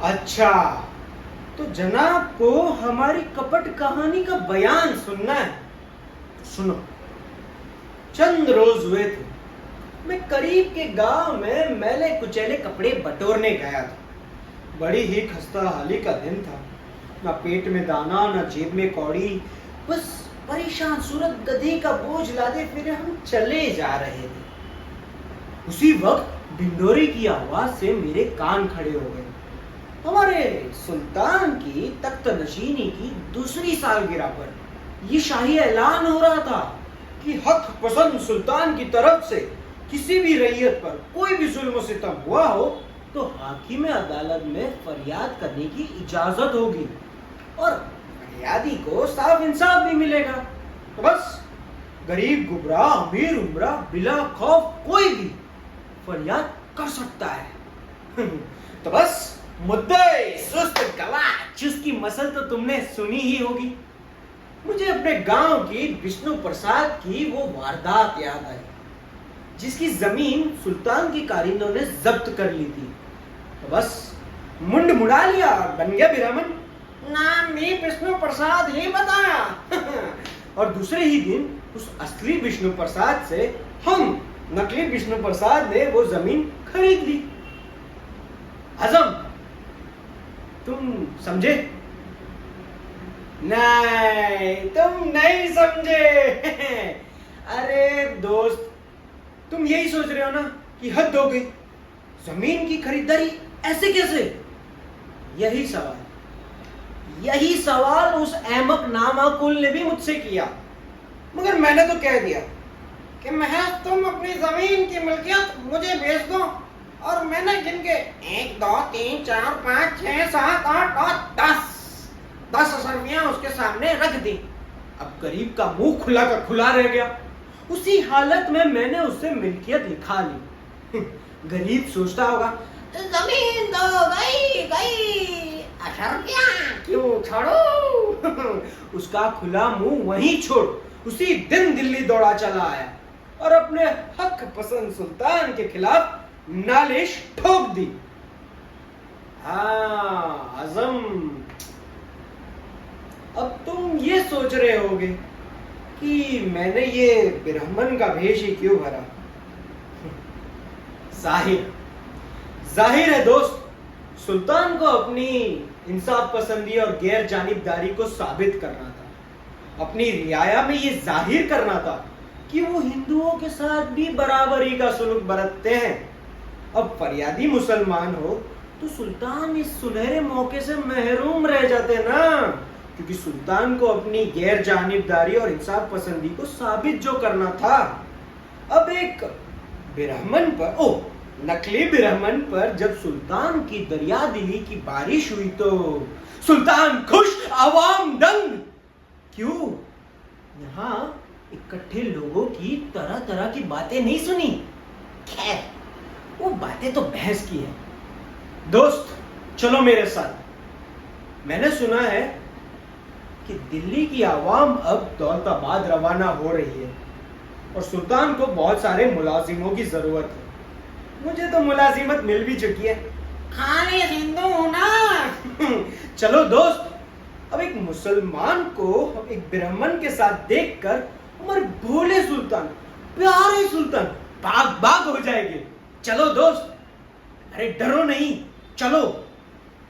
अच्छा, तो जनाब को हमारी कपट कहानी का बयान सुनना है। सुनो। चंद रोज हुए थे, मैं करीब के गांव में मैले कुचैले कपड़े बटोरने गया था। बड़ी ही खस्ता हाली का दिन था। ना पेट में दाना, ना जेब में कौड़ी, बस परेशान सूरत गधी का बोझ लादे फिरे हम चले जा रहे थे। उसी वक्त ढिंढोरे की आवाज से मेरे कान खड़े हो गए। हमारे सुल्तान की तख्त नशीनी की दूसरी सालगिरह पर यह शाही ऐलान हो रहा था कि हक पसंद सुल्तान की तरफ से किसी भी रैयत पर कोई भी जुल्म सितम हुआ हो तो हाकिम अदालत में फरियाद करने की इजाजत होगी और फरियादी को साफ इंसाफ भी मिलेगा। तो बस गरीब गुबरा अमीर उमरा बिला खौफ कोई भी फरियाद कर सकता है। तो बस मुद्दे सुस्त गवाह जिसकी मसल तो तुमने सुनी ही होगी। मुझे अपने गांव की विष्णु प्रसाद की वो वारदात याद आई जिसकी जमीन सुल्तान की कारिंदों ने जब्त कर ली थी। तो बस मुंड मुड़ा लिया और बन गया बिरामन। नाम भी विष्णु प्रसाद ही बताया। और दूसरे ही दिन उस असली विष्णु प्रसाद से हम नकली विष्णु प्रसाद ने वो जमीन खरीद ली। आजम, तुम समझे? नहीं, तुम नहीं समझे। अरे दोस्त, तुम यही सोच रहे हो ना कि हद हो गई, जमीन की खरीदारी ऐसे कैसे? यही सवाल उस अहमक नामाकुल ने भी मुझसे किया, मगर मैंने तो कह दिया कि महज तुम अपनी जमीन की मिल्कियत मुझे बेच दो और मैंने गिन के 1 2 3 4 5 6 7 8 9 10 रुपया उसके सामने रख दी। अब गरीब का मुंह खुला का खुला रह गया। उसी हालत में मैंने उससे मिल्कियत लिखा ली। गरीब सोचता होगा जमीन तो गई 18 रुपया क्यों छोड़ो। उसका खुला मुंह वहीं छोड़ उसी दिन दिल्ली दौड़ा चला आया और अपने हक पसंद सुल्तान के खिलाफ नालिश ठोक दी। हाँ आजम, अब तुम ये सोच रहे होगे कि मैंने ये ब्राह्मण का भेष ही क्यों भरा। जाहिर है दोस्त, सुल्तान को अपनी इंसाफ पसंदी और गैर जानिबदारी को साबित करना था। अपनी रियाया में ये जाहिर करना था कि वो हिंदुओं के साथ भी बराबरी का सुलूक बरतते हैं। अब फरियादी मुसलमान हो तो सुल्तान इस सुनहरे मौके से महरूम रह जाते ना, क्योंकि सुल्तान को अपनी गैर जानिबदारी और इंसाफ पसंदी को साबित जो करना था। अब एक ब्राह्मण पर, नकली ब्राह्मण पर जब सुल्तान की दरिया दिली की बारिश हुई तो सुल्तान खुश, आवाम दंग। क्यों? यहाँ इकट्ठे लोगों की तरह तरह की बातें नहीं सुनी। खैर, वो बातें तो बहस की है। दोस्त चलो मेरे साथ। मैंने सुना है कि दिल्ली की आवाम अब दौलताबाद रवाना हो रही है और सुल्तान को बहुत सारे मुलाजिमों की जरूरत है। मुझे तो मुलाजिमत मिल भी चुकी है, खाली हिंदू हूं ना। चलो दोस्त, अब एक मुसलमान को एक ब्राह्मण के साथ देखकर हमारे भोले सुल्तान, प्यारे सुल्तान बाग बाग हो जाएंगे। चलो दोस्त, अरे डरो नहीं, चलो।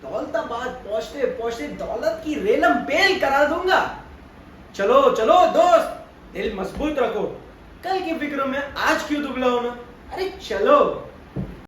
दौलताबाद पहुंचते पहुंचते दौलत की रेलम पेल करा दूंगा। चलो चलो दोस्त, दिल मजबूत रखो। कल की फिक्र में आज क्यों दुबला होना। अरे चलो।